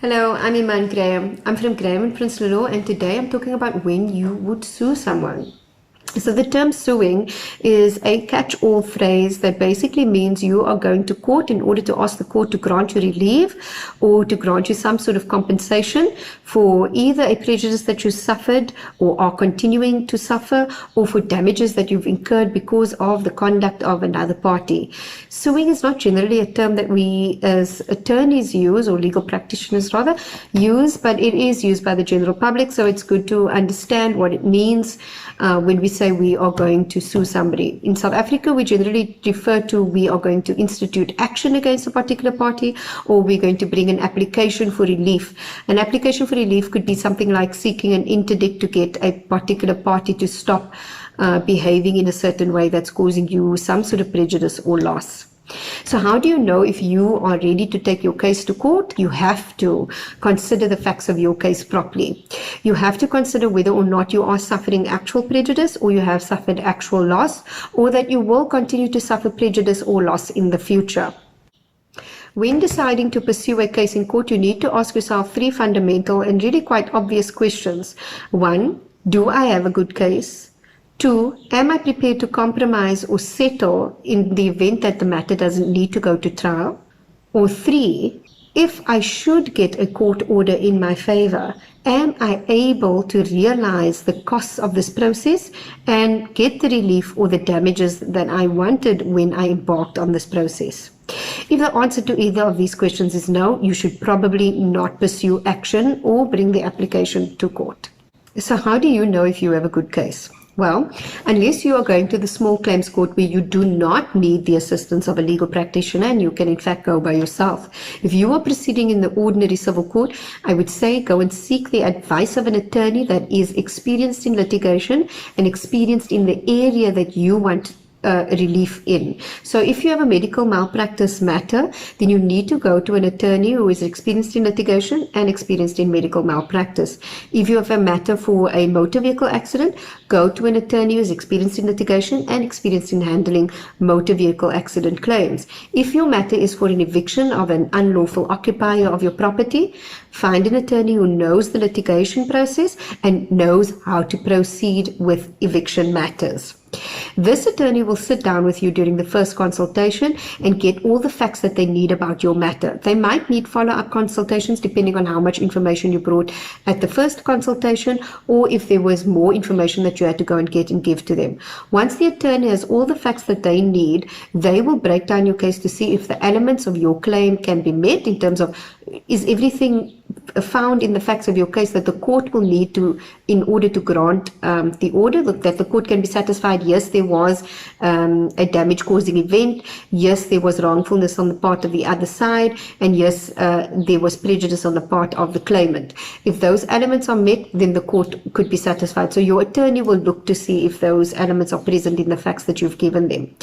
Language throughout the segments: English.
Hello, I'm Eemaan Graham. I'm from Graham Prinsloo Law, and today I'm talking about when you would sue someone. So the term suing is a catch-all phrase that basically means you are going to court in order to ask the court to grant you relief or to grant you some sort of compensation for either a prejudice that you suffered or are continuing to suffer, or for damages that you've incurred because of the conduct of another party. Suing is not generally a term that we as attorneys use, or legal practitioners rather use, but it is used by the general public, so it's good to understand what it means when we say we are going to sue somebody. In South Africa, we generally refer to we are going to institute action against a particular party, or we're going to bring an application for relief. An application for relief could be something like seeking an interdict to get a particular party to stop behaving in a certain way that's causing you some sort of prejudice or loss. So how do you know if you are ready to take your case to court? You have to consider the facts of your case properly. You have to consider whether or not you are suffering actual prejudice, or you have suffered actual loss, or that you will continue to suffer prejudice or loss in the future. When deciding to pursue a case in court, you need to ask yourself three fundamental and really quite obvious questions. 1, do I have a good case? 2, am I prepared to compromise or settle in the event that the matter doesn't need to go to trial? Or 3, if I should get a court order in my favor, am I able to realize the costs of this process and get the relief or the damages that I wanted when I embarked on this process? If the answer to either of these questions is no, you should probably not pursue action or bring the application to court. So how do you know if you have a good case? Well, unless you are going to the small claims court where you do not need the assistance of a legal practitioner and you can in fact go by yourself. If you are proceeding in the ordinary civil court, I would say go and seek the advice of an attorney that is experienced in litigation and experienced in the area that you want relief in. So if you have a medical malpractice matter, then you need to go to an attorney who is experienced in litigation and experienced in medical malpractice. If you have a matter for a motor vehicle accident, go to an attorney who is experienced in litigation and experienced in handling motor vehicle accident claims. If your matter is for an eviction of an unlawful occupier of your property, find an attorney who knows the litigation process and knows how to proceed with eviction matters. This attorney will sit down with you during the first consultation and get all the facts that they need about your matter. They might need follow-up consultations depending on how much information you brought at the first consultation, or if there was more information that you had to go and get and give to them. Once the attorney has all the facts that they need, they will break down your case to see if the elements of your claim can be met in terms of is everything found in the facts of your case that the court will need to in order to grant the order, that the court can be satisfied. Yes, there was a damage causing event. Yes, there was wrongfulness on the part of the other side. And yes, there was prejudice on the part of the claimant. If those elements are met, then the court could be satisfied. So your attorney will look to see if those elements are present in the facts that you've given them.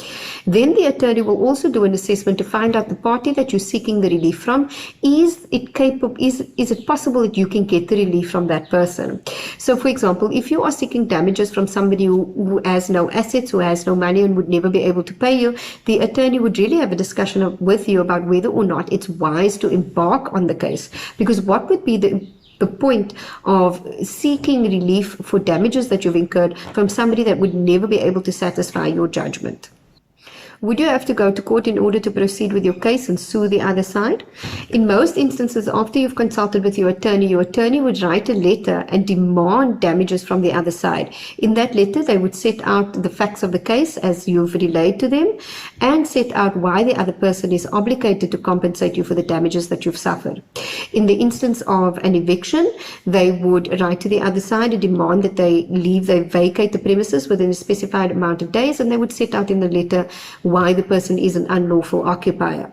Then the attorney will also do an assessment to find out the party that you're seeking the relief from. Is it capable? Is it possible that you can get the relief from that person? So for example, if you are seeking damages from somebody who has no assets, who has no money and would never be able to pay you, the attorney would really have a discussion with you about whether or not it's wise to embark on the case. Because what would be the point of seeking relief for damages that you've incurred from somebody that would never be able to satisfy your judgment? Would you have to go to court in order to proceed with your case and sue the other side? In most instances, after you've consulted with your attorney would write a letter and demand damages from the other side. In that letter, they would set out the facts of the case as you've relayed to them and set out why the other person is obligated to compensate you for the damages that you've suffered. In the instance of an eviction, they would write to the other side and demand that they vacate the premises within a specified amount of days, and they would set out in the letter why the person is an unlawful occupier.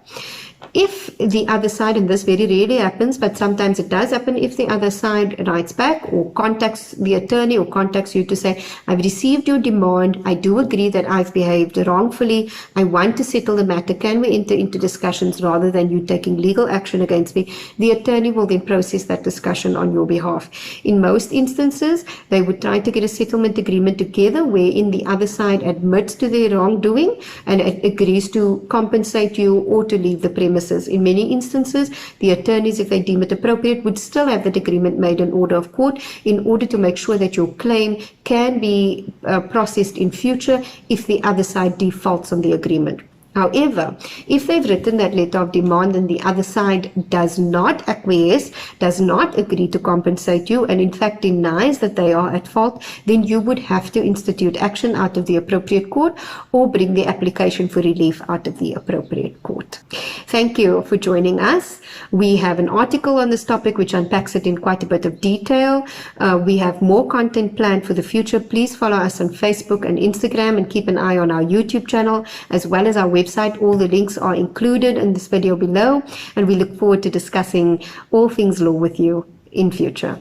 If the other side, and this very rarely happens, but sometimes it does happen, if the other side writes back or contacts the attorney or contacts you to say, I've received your demand, I do agree that I've behaved wrongfully, I want to settle the matter, can we enter into discussions rather than you taking legal action against me? The attorney will then process that discussion on your behalf. In most instances, they would try to get a settlement agreement together wherein the other side admits to their wrongdoing and agrees to compensate you or to leave the premises premises. In many instances, the attorneys, if they deem it appropriate, would still have that agreement made an order of court in order to make sure that your claim can be processed in future if the other side defaults on the agreement. However, if they've written that letter of demand and the other side does not acquiesce, does not agree to compensate you, and in fact denies that they are at fault, then you would have to institute action out of the appropriate court or bring the application for relief out of the appropriate court. Thank you for joining us. We have an article on this topic which unpacks it in quite a bit of detail. We have more content planned for the future. Please follow us on Facebook and Instagram and keep an eye on our YouTube channel as well as our website. All the links are included in this video below, and we look forward to discussing all things law with you in future.